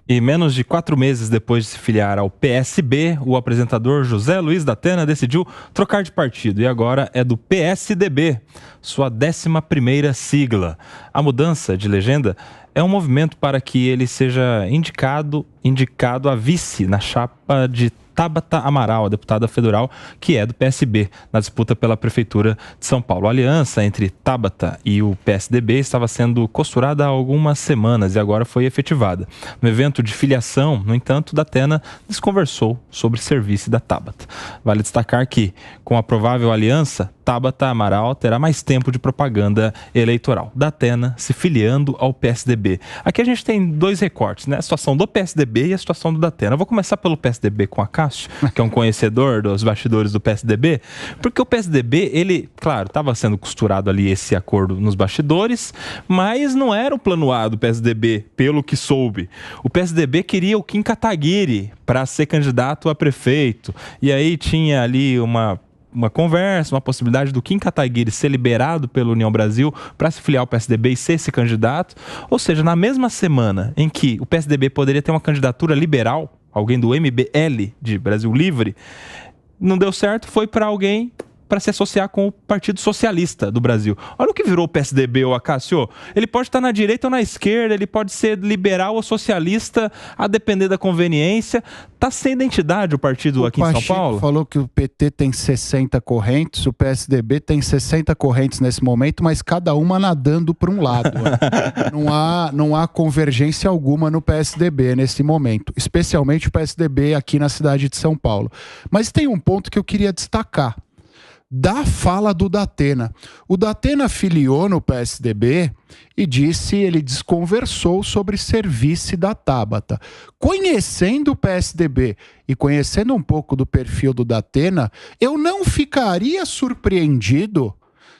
E menos de 4 meses depois de se filiar ao PSB, o apresentador José Luiz da Atena decidiu trocar de partido e agora é do PSDB, sua 11ª sigla. A mudança de legenda é um movimento para que ele seja indicado a vice na chapa de Tabata Amaral, a deputada federal, que é do PSB, na disputa pela Prefeitura de São Paulo. A aliança entre Tabata e o PSDB estava sendo costurada há algumas semanas e agora foi efetivada. No evento de filiação, no entanto, Datena desconversou sobre serviço da Tabata. Vale destacar que, com a provável aliança, Tabata Amaral terá mais tempo de propaganda eleitoral. Datena se filiando ao PSDB. Aqui a gente tem 2 recortes, né? A situação do PSDB e a situação do Datena. Eu vou começar pelo PSDB com a Cássio, que é um conhecedor dos bastidores do PSDB, porque o PSDB, ele, claro, estava sendo costurado ali esse acordo nos bastidores, mas não era o plano A do PSDB, pelo que soube. O PSDB queria o Kim Kataguiri para ser candidato a prefeito. E aí tinha ali uma conversa, uma possibilidade do Kim Kataguiri ser liberado pela União Brasil para se filiar ao PSDB e ser esse candidato. Ou seja, na mesma semana em que o PSDB poderia ter uma candidatura liberal, alguém do MBL, de Brasil Livre, não deu certo, foi para alguém para se associar com o Partido Socialista do Brasil. Olha o que virou o PSDB, ô Acácio. Ele pode estar na direita ou na esquerda, ele pode ser liberal ou socialista, a depender da conveniência. Está sem identidade o partido aqui em São Paulo? Falou que o PT tem 60 correntes, o PSDB tem 60 correntes nesse momento, mas cada uma nadando para um lado. Não há convergência alguma no PSDB nesse momento, especialmente o PSDB aqui na cidade de São Paulo. Mas tem um ponto que eu queria destacar. Da fala do Datena. O Datena filiou no PSDB e ele desconversou sobre ser vice da Tabata. Conhecendo o PSDB e conhecendo um pouco do perfil do Datena, eu não ficaria surpreendido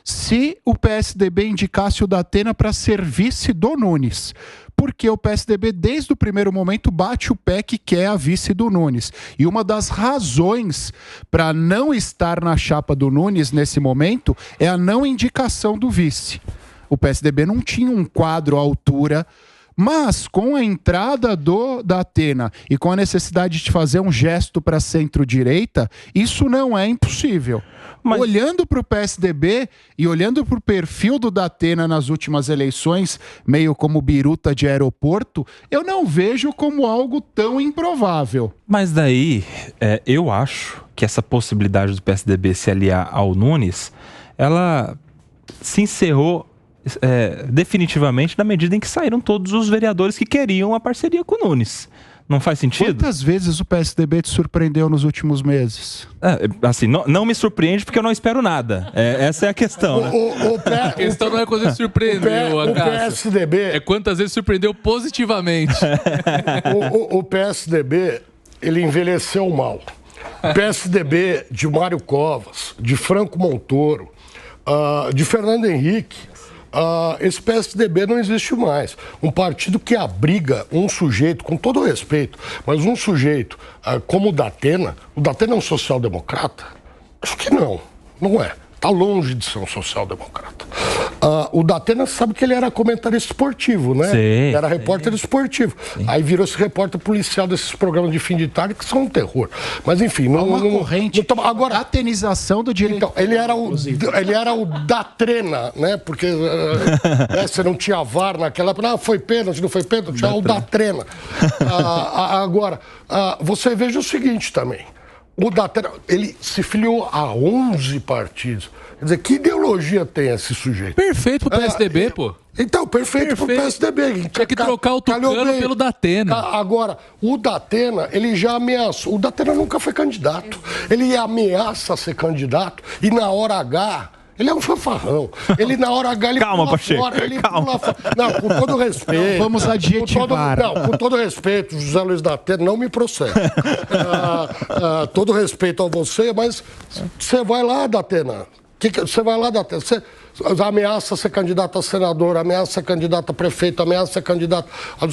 se o PSDB indicasse o Datena para ser vice do Nunes. Porque o PSDB, desde o primeiro momento, bate o pé que quer a vice do Nunes. E uma das razões para não estar na chapa do Nunes nesse momento é a não indicação do vice. O PSDB não tinha um quadro à altura, mas com a entrada da Atena e com a necessidade de fazer um gesto para centro-direita, isso não é impossível. Mas... olhando para o PSDB e olhando para o perfil do Datena nas últimas eleições, meio como biruta de aeroporto, eu não vejo como algo tão improvável. Mas daí, eu acho que essa possibilidade do PSDB se aliar ao Nunes, ela se encerrou definitivamente na medida em que saíram todos os vereadores que queriam a parceria com o Nunes. Não faz sentido? Quantas vezes o PSDB te surpreendeu nos últimos meses? Assim, não me surpreende porque eu não espero nada. Essa é a questão, né? A questão não é quando você surpreendeu, o PSDB... é quantas vezes surpreendeu positivamente. O PSDB, ele envelheceu mal. O PSDB de Mário Covas, de Franco Montoro, de Fernando Henrique... esse PSDB não existe mais. Um partido que abriga um sujeito, com todo respeito, mas um sujeito como o Datena é um social-democrata? Acho que não é. Está longe de ser um social-democrata. O Datena sabe que ele era comentarista esportivo, né? Sim, era repórter esportivo. Sim. Aí virou esse repórter policial desses programas de fim de tarde que são um terror. Mas enfim, uma corrente. Agora, atenização do direito. Então, ele era o Datrena, né? Porque você não tinha VAR naquela época. Foi pênalti, não foi pênalti. O Datrena. Agora, você veja o seguinte também. O Datena, ele se filiou a 11 partidos. Quer dizer, que ideologia tem esse sujeito? Perfeito pro PSDB, pô. Então, perfeito pro PSDB. Tinha que trocar o Tucano pelo Datena. Agora, o Datena, ele já ameaçou. O Datena nunca foi candidato. Ele ameaça ser candidato e na hora H... ele é um fanfarrão. Ele, na hora H, ele calma, Pacheco, fora. Ele calma. Pula fora. Não, com todo respeito. Não, vamos adjetivar. Com todo respeito, José Luiz da Atena, não me procede. todo respeito a você, mas você vai lá, Datena. Você vai lá, Datena. ameaça ser candidato a senador, ameaça ser candidato a prefeito, ameaça ser candidato...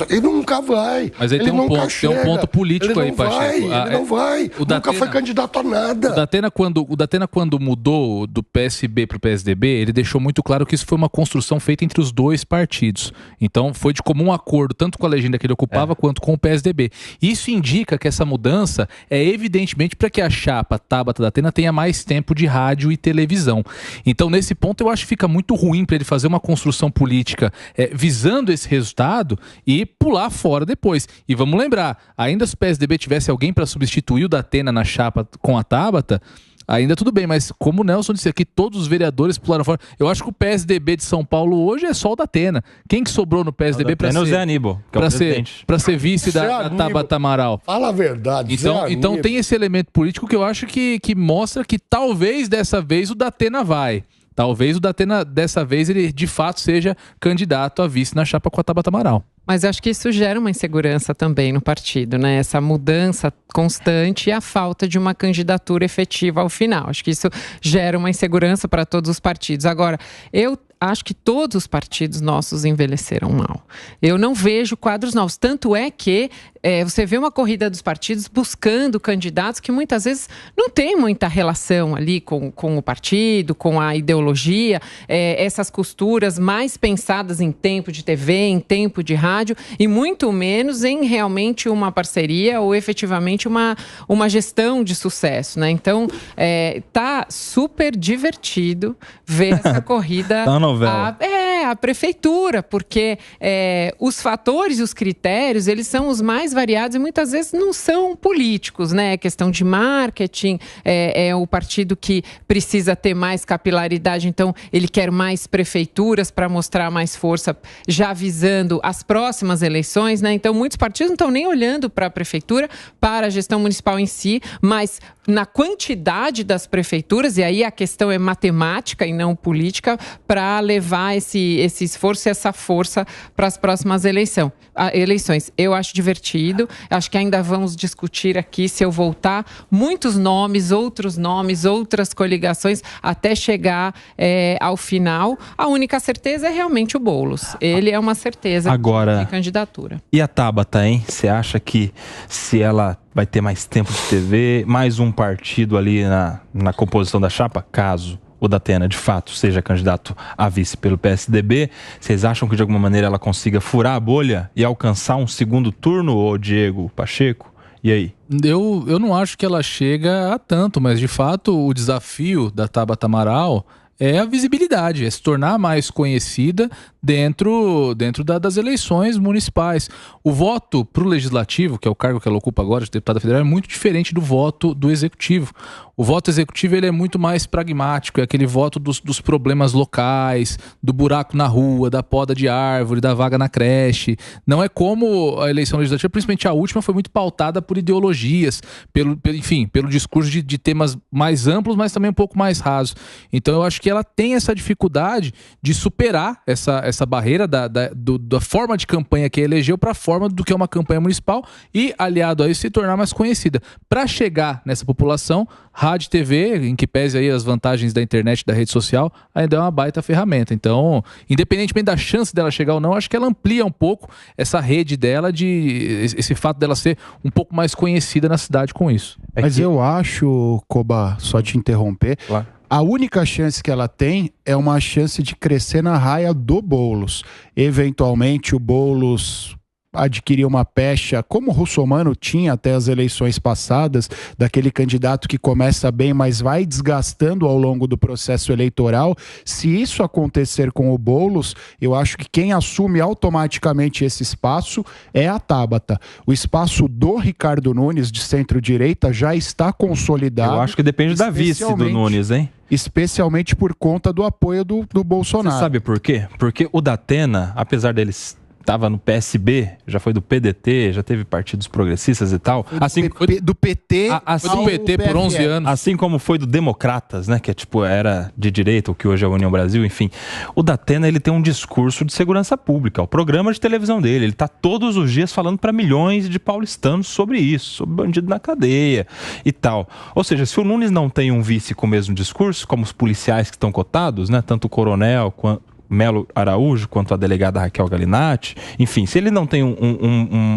Ele nunca vai. Mas aí ele tem um ponto político aí, Pacheco. Ele não vai. Nunca foi candidato a nada. O Datena, quando mudou do PSB para o PSDB, ele deixou muito claro que isso foi uma construção feita entre os dois partidos. Então, foi de comum acordo, tanto com a legenda que ele ocupava, quanto com o PSDB. Isso indica que essa mudança é evidentemente para que a chapa Tabata Datena tenha mais tempo de rádio e televisão. Então, nesse ponto, eu acho que fica muito ruim para ele fazer uma construção política visando esse resultado e pular fora depois. E vamos lembrar, ainda se o PSDB tivesse alguém para substituir o Datena na chapa com a Tabata, ainda tudo bem, mas como o Nelson disse aqui, todos os vereadores pularam fora. Eu acho que o PSDB de São Paulo hoje é só o Datena. Quem que sobrou no PSDB para ser... o Zé Aníbal, que é o presidente. Para ser vice da Tabata Amaral? Fala a verdade, Então tem esse elemento político que eu acho que mostra que talvez dessa vez o Datena vai. Talvez o Datena, dessa vez, ele de fato seja candidato a vice na chapa com a Tabata Amaral. Mas eu acho que isso gera uma insegurança também no partido, né? Essa mudança constante e a falta de uma candidatura efetiva ao final. Acho que isso gera uma insegurança para todos os partidos. Agora, eu acho que todos os partidos nossos envelheceram mal. Eu não vejo quadros novos. Tanto é que você vê uma corrida dos partidos buscando candidatos que muitas vezes não tem muita relação ali com o partido, com a ideologia, essas costuras mais pensadas em tempo de TV, em tempo de rádio, e muito menos em realmente uma parceria ou efetivamente uma gestão de sucesso, né? Então, tá super divertido ver essa corrida à prefeitura, porque os fatores e os critérios, eles são os mais variados e muitas vezes não são políticos, né? É questão de marketing, é o partido que precisa ter mais capilaridade, então ele quer mais prefeituras para mostrar mais força, já visando as próximas eleições, né? Então muitos partidos não estão nem olhando para a prefeitura, para a gestão municipal em si, mas na quantidade das prefeituras, e aí a questão é matemática e não política, para levar esse esforço e essa força para as próximas eleições. Eu acho divertido, acho que ainda vamos discutir aqui, se eu voltar, muitos nomes, outras coligações, até chegar ao final. A única certeza é realmente o Boulos. Ele é uma certeza de candidatura. E a Tabata, hein? Você acha que se ela vai ter mais tempo de TV, mais um partido ali na composição da chapa, caso o Datena, de fato, seja candidato a vice pelo PSDB, vocês acham que de alguma maneira ela consiga furar a bolha e alcançar um segundo turno, ô Diego Pacheco? E aí? Eu não acho que ela chega a tanto, mas de fato o desafio da Tabata Amaral é a visibilidade, é se tornar mais conhecida dentro das eleições municipais. O voto para o legislativo, que é o cargo que ela ocupa agora de deputada federal, é muito diferente do voto do executivo. O voto executivo ele é muito mais pragmático, é aquele voto dos problemas locais, do buraco na rua, da poda de árvore, da vaga na creche. Não é como a eleição legislativa, principalmente a última, foi muito pautada por ideologias, pelo discurso de temas mais amplos, mas também um pouco mais rasos. Então eu acho que ela tem essa dificuldade de superar essa barreira da forma de campanha que elegeu para a forma do que é uma campanha municipal e, aliado a isso, se tornar mais conhecida. Para chegar nessa população, rádio e TV, em que pese aí as vantagens da internet e da rede social, ainda é uma baita ferramenta. Então, independentemente da chance dela chegar ou não, acho que ela amplia um pouco essa rede dela, esse fato dela ser um pouco mais conhecida na cidade com isso. Mas eu acho, Koba, só te interromper, claro. A única chance que ela tem é uma chance de crescer na raia do Boulos. Eventualmente o Boulos adquirir uma pecha, como o Russomano tinha até as eleições passadas, daquele candidato que começa bem, mas vai desgastando ao longo do processo eleitoral. Se isso acontecer com o Boulos, eu acho que quem assume automaticamente esse espaço é a Tabata. O espaço do Ricardo Nunes, de centro-direita, já está consolidado. Eu acho que depende da vice do Nunes, hein? Especialmente por conta do apoio do Bolsonaro. Você sabe por quê? Porque o Datena, apesar deles estava no PSB, já foi do PDT, já teve partidos progressistas e tal. Assim, do PT, foi do PT por 11 anos. Assim como foi do Democratas, né, que é tipo, era de direita, o que hoje é a União Brasil, enfim. O Datena, ele tem um discurso de segurança pública, o programa de televisão dele, ele está todos os dias falando para milhões de paulistanos sobre isso, sobre bandido na cadeia e tal. Ou seja, se o Nunes não tem um vice com o mesmo discurso, como os policiais que estão cotados, né, tanto o coronel quanto Melo Araújo, quanto a delegada Raquel Galinatti, enfim, se ele não tem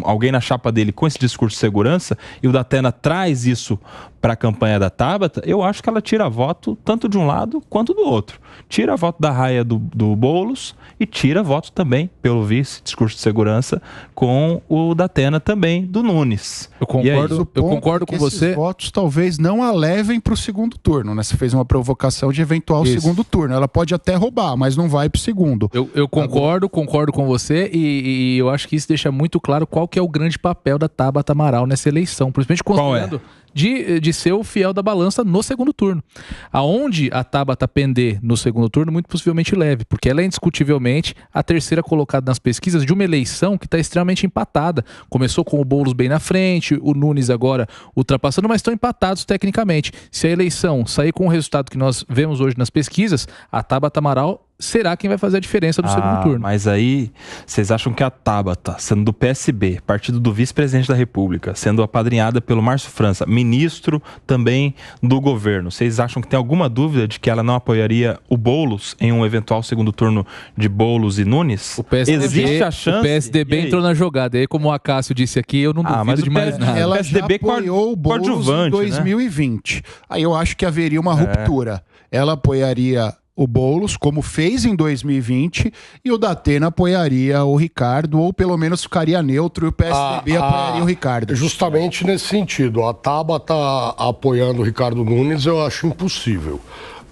alguém na chapa dele com esse discurso de segurança e o Datena traz isso para a campanha da Tabata, eu acho que ela tira voto tanto de um lado quanto do outro. Tira voto da raia do Boulos e tira voto também, pelo vice, discurso de segurança, com o Datena também, do Nunes. Eu concordo com você. Esses votos talvez não a levem para o segundo turno, né? Você fez uma provocação de eventual segundo turno. Ela pode até roubar, mas não vai para o segundo. Eu concordo com você e eu acho que isso deixa muito claro qual que é o grande papel da Tabata Amaral nessa eleição, principalmente considerando de ser o fiel da balança no segundo turno. Aonde a Tabata pender no segundo turno, muito possivelmente leve, porque ela é indiscutivelmente a terceira colocada nas pesquisas de uma eleição que está extremamente empatada. Começou com o Boulos bem na frente, o Nunes agora ultrapassando, mas estão empatados tecnicamente. Se a eleição sair com o resultado que nós vemos hoje nas pesquisas, a Tabata Amaral será quem vai fazer a diferença no segundo turno. Mas aí, vocês acham que a Tabata, sendo do PSB, partido do vice-presidente da República, sendo apadrinhada pelo Márcio França, ministro também do governo, vocês acham que tem alguma dúvida de que ela não apoiaria o Boulos em um eventual segundo turno de Boulos e Nunes? Existe a chance? O PSDB entrou na jogada. E aí, como o Acácio disse aqui, eu não duvido de mais nada. Ela já apoiou o Boulos em 2020. Né? Aí eu acho que haveria uma ruptura. Ela apoiaria o Boulos, como fez em 2020, e o Datena apoiaria o Ricardo, ou pelo menos ficaria neutro, e o PSDB apoiaria o Ricardo. Justamente nesse sentido. A Tabata apoiando o Ricardo Nunes, eu acho impossível.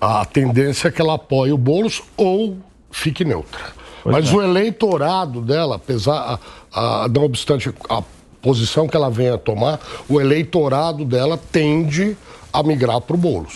A tendência é que ela apoie o Boulos ou fique neutra. Mas o eleitorado dela, apesar, não obstante a posição que ela venha a tomar, o eleitorado dela tende a migrar para o Boulos.